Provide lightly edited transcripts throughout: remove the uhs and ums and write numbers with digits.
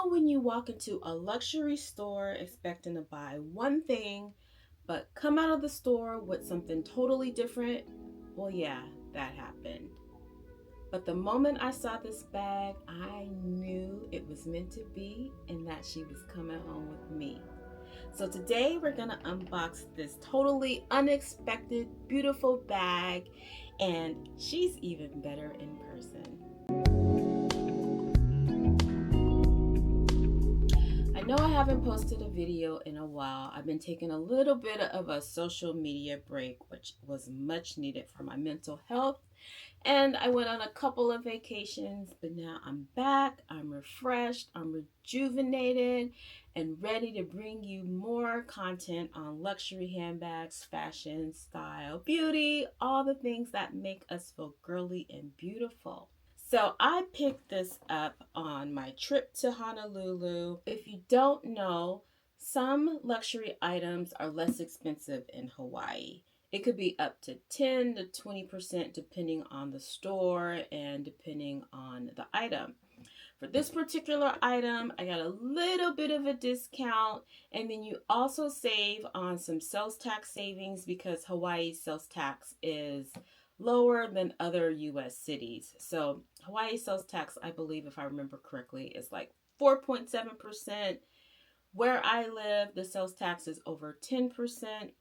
know when you walk into a luxury store expecting to buy one thing, but come out of the store with something totally different? Well, yeah, that happened. But the moment I saw this bag, I knew it was meant to be and that she was coming home with me. So today we're gonna unbox this totally unexpected, beautiful bag, and she's even better in person. I know I haven't posted a video in a while. I've been taking a little bit of a social media break, which was much needed for my mental health. And I went on a couple of vacations, but now I'm back. I'm refreshed, I'm rejuvenated, and ready to bring you more content on luxury handbags, fashion, style, beauty, all the things that make us feel girly and beautiful. So I picked this up on my trip to Honolulu. If you don't know, some luxury items are less expensive in Hawaii. It could be up to 10 to 20% depending on the store and depending on the item. For this particular item, I got a little bit of a discount, and then you also save on some sales tax savings because Hawaii's sales tax is lower than other US cities. So Hawaii sales tax, I believe, if I remember correctly, is like 4.7%. Where I live, the sales tax is over 10%.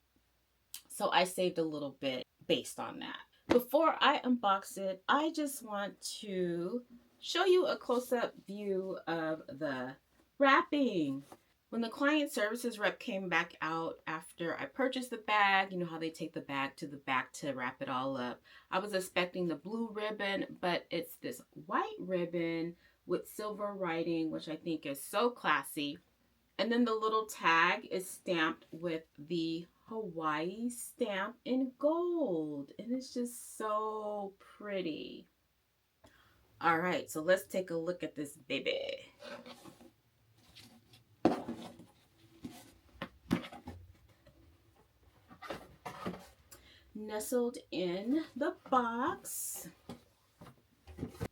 So I saved a little bit based on that. Before I unbox it, I just want to show you a close-up view of the wrapping. When the client services rep came back out after I purchased the bag, you know how they take the bag to the back to wrap it all up. I was expecting the blue ribbon, but it's this white ribbon with silver writing, which I think is so classy. And then the little tag is stamped with the Hawaii stamp in gold. And it's just so pretty. All right, so let's take a look at this baby. Nestled in the box,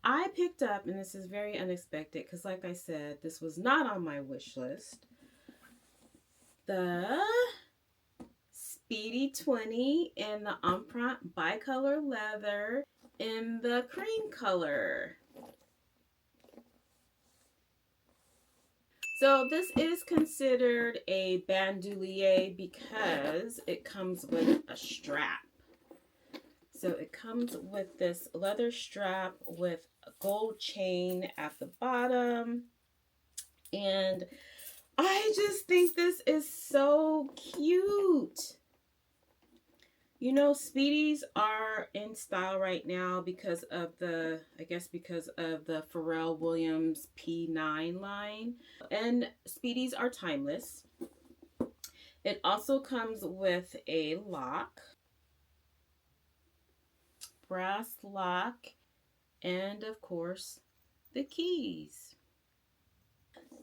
I picked up, and this is very unexpected because like I said, this was not on my wish list, the Speedy 20 in the unplanned bicolor leather in the cream color. So this is considered a bandoulier because it comes with a strap. So it comes with this leather strap with a gold chain at the bottom. And I just think this is so cute. You know, Speedies are in style right now because of the, I guess because of the Pharrell Williams P9 line. And Speedies are timeless. It also comes with a lock, brass lock, and of course, the keys.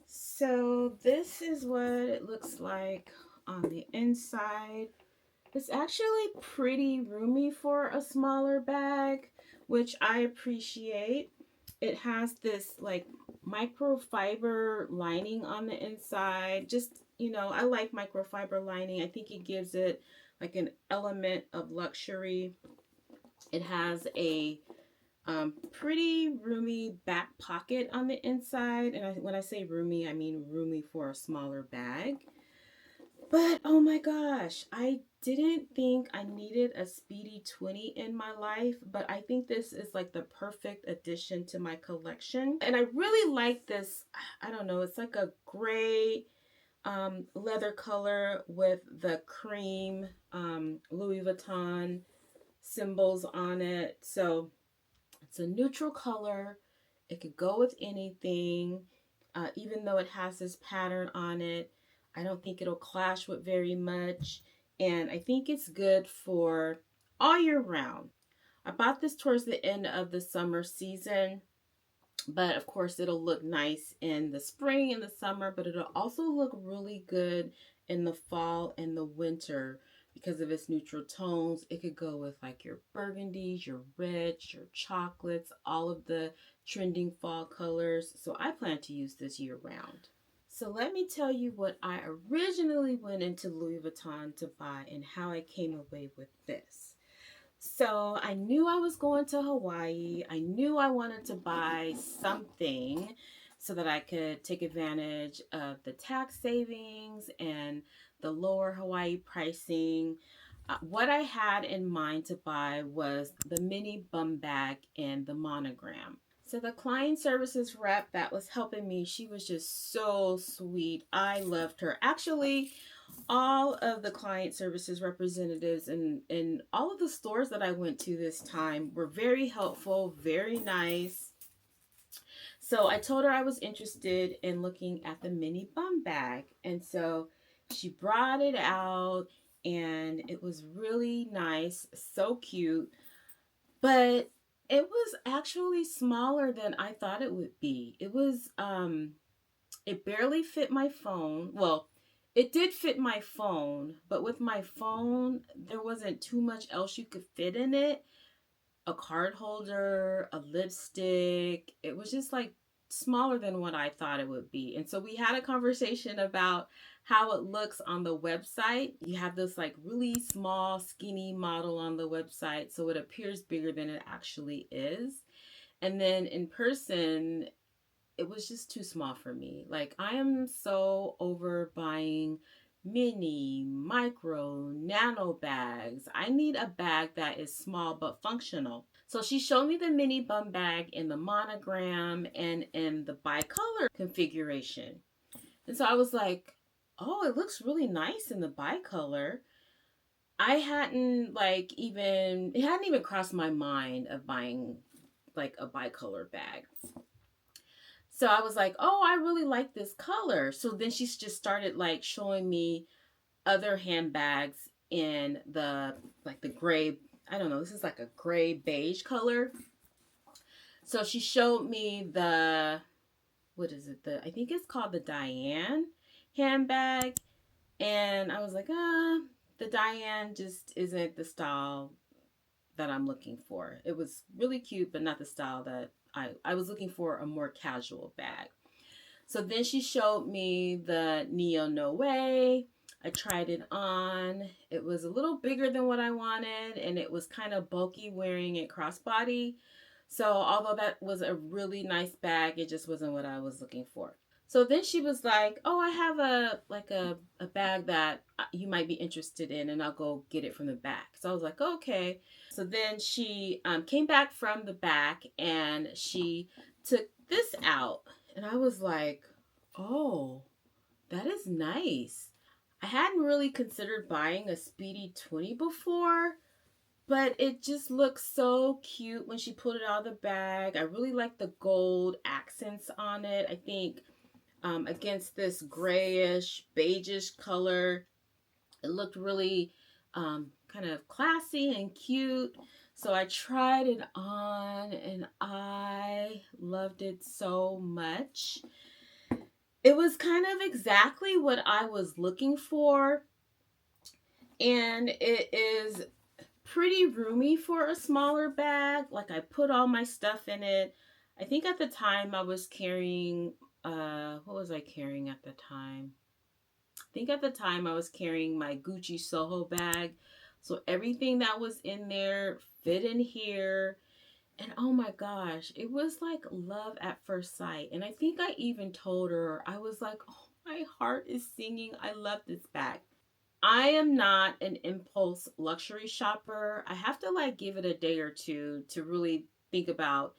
So this is what it looks like on the inside. It's actually pretty roomy for a smaller bag, which I appreciate. It has this like microfiber lining on the inside. Just, you know, I like microfiber lining. I think it gives it like an element of luxury. It has a pretty roomy back pocket on the inside. And when I say roomy, I mean roomy for a smaller bag. But oh my gosh, I didn't think I needed a Speedy 20 in my life, but I think this is like the perfect addition to my collection. And I really like this, I don't know, it's like a gray leather color with the cream Louis Vuitton symbols on it. So it's a neutral color. It could go with anything, even though it has this pattern on it. I don't think it'll clash with very much. And I think it's good for all year round. I bought this towards the end of the summer season, but of course it'll look nice in the spring and the summer, but it'll also look really good in the fall and the winter. because of its neutral tones. It could go with like your burgundies, your reds, your chocolates, all of the trending fall colors. So I plan to use this year round. So let me tell you what I originally went into Louis Vuitton to buy and how I came away with this. So I knew I was going to Hawaii. I knew I wanted to buy something so that I could take advantage of the tax savings and the lower Hawaii pricing. What I had in mind to buy was the mini bum bag and the monogram. So the client services rep that was helping me, she was just so sweet. I loved her. Actually, all of the client services representatives in all of the stores that I went to this time were very helpful, very nice. So I told her I was interested in looking at the mini bum bag. And so she brought it out and it was really nice, so cute. But it was actually smaller than I thought it would be. It barely fit my phone. Well, it did fit my phone, but with my phone, there wasn't too much else you could fit in it. A card holder, a lipstick. It was just like smaller than what I thought it would be. And so we had a conversation about how it looks on the website. You have this like really small, skinny model on the website, so it appears bigger than it actually is. And then in person, it was just too small for me. Like, I am so over buying mini, micro, nano bags. I need a bag that is small but functional. So she showed me the mini bum bag in the monogram and in the bicolor configuration. And so I was like, oh, it looks really nice in the bicolor. I hadn't it hadn't even crossed my mind of buying like a bicolor bag. So I was like, oh, I really like this color. So then she just started like showing me other handbags in the gray, I don't know, this is like a gray beige color. So she showed me what is it? I think it's called the Diane handbag. And I was like, the Diane just isn't the style that I'm looking for. It was really cute, but not the style that I was looking for, a more casual bag. So then she showed me the Neo No Way. I tried it on. It was a little bigger than what I wanted, and it was kind of bulky wearing it crossbody. So although that was a really nice bag, it just wasn't what I was looking for. So then she was like, oh, I have a bag that you might be interested in, and I'll go get it from the back. So I was like, okay. So then she came back from the back and she took this out. And I was like, oh, that is nice. I hadn't really considered buying a Speedy 20 before, but it just looks so cute when she pulled it out of the bag. I really like the gold accents on it. I think against this grayish, beigeish color, it looked really kind of classy and cute. So I tried it on and I loved it so much. It was kind of exactly what I was looking for. And it is pretty roomy for a smaller bag. Like, I put all my stuff in it. I think at the time I was carrying, what was I carrying at the time? I think at the time I was carrying my Gucci Soho bag. So everything that was in there fit in here. And oh my gosh, it was like love at first sight. And I think I even told her, I was like, oh, my heart is singing. I love this bag. I am not an impulse luxury shopper. I have to like give it a day or two to really think about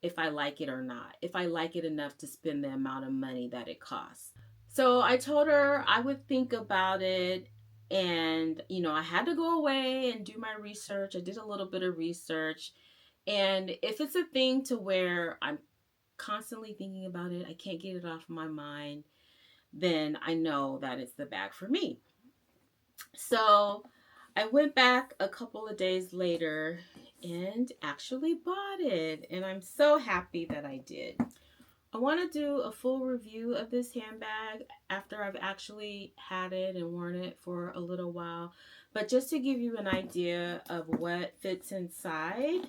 if I like it or not. If I like it enough to spend the amount of money that it costs. So I told her I would think about it. And, I had to go away and do my research. I did a little bit of research. And if it's a thing to where I'm constantly thinking about it, I can't get it off my mind, then I know that it's the bag for me. So I went back a couple of days later and actually bought it. And I'm so happy that I did. I want to do a full review of this handbag after I've actually had it and worn it for a little while. But just to give you an idea of what fits inside,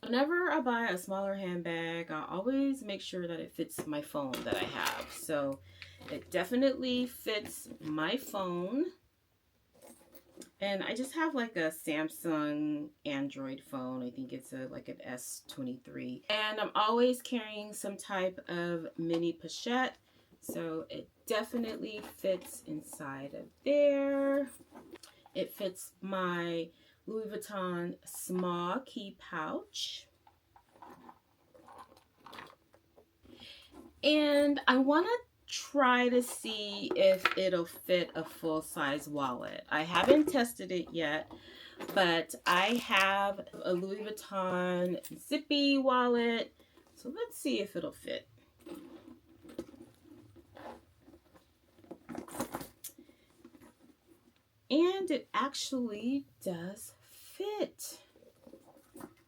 whenever I buy a smaller handbag, I always make sure that it fits my phone that I have. So it definitely fits my phone. And I just have like a Samsung Android phone. I think it's like an S23. And I'm always carrying some type of mini pochette. So it definitely fits inside of there. It fits my Louis Vuitton small key pouch. And I want to try to see if it'll fit a full-size wallet. I haven't tested it yet, but I have a Louis Vuitton zippy wallet. So let's see if it'll fit. And it actually does fit.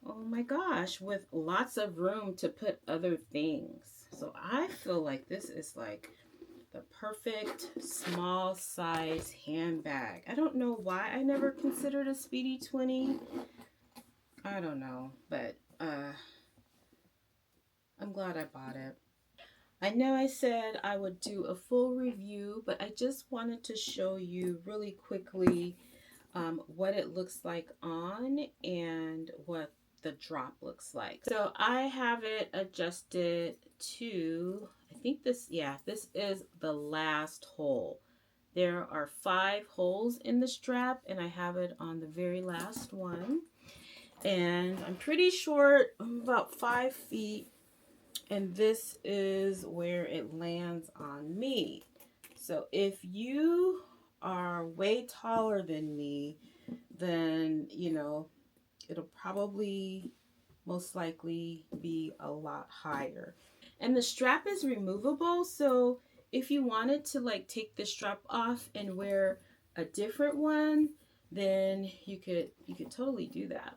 Oh my gosh, with lots of room to put other things. So I feel like this is like the perfect small size handbag. I don't know why I never considered a Speedy 20. I don't know, but I'm glad I bought it. I know I said I would do a full review, but I just wanted to show you really quickly what it looks like on and what the drop looks like. So I have it adjusted to, I think this, yeah, this is the last hole. There are 5 holes in the strap and I have it on the very last one. And I'm pretty short, I'm about 5 feet, and this is where it lands on me. So if you are way taller than me, then, you know, it'll probably most likely be a lot higher. And the strap is removable, so if you wanted to like take the strap off and wear a different one, then you could totally do that.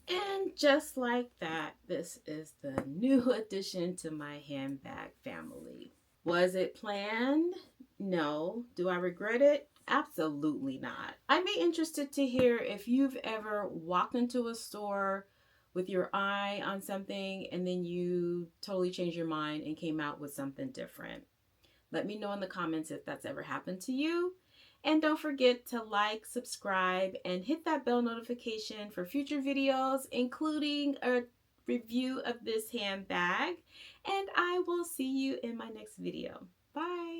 And just like that, this is the new addition to my handbag family. Was it planned? No. Do I regret it? Absolutely not. I'd be interested to hear if you've ever walked into a store with your eye on something and then you totally changed your mind and came out with something different. Let me know in the comments if that's ever happened to you. And don't forget to like, subscribe, and hit that bell notification for future videos, including a review of this handbag. And I will see you in my next video. Bye.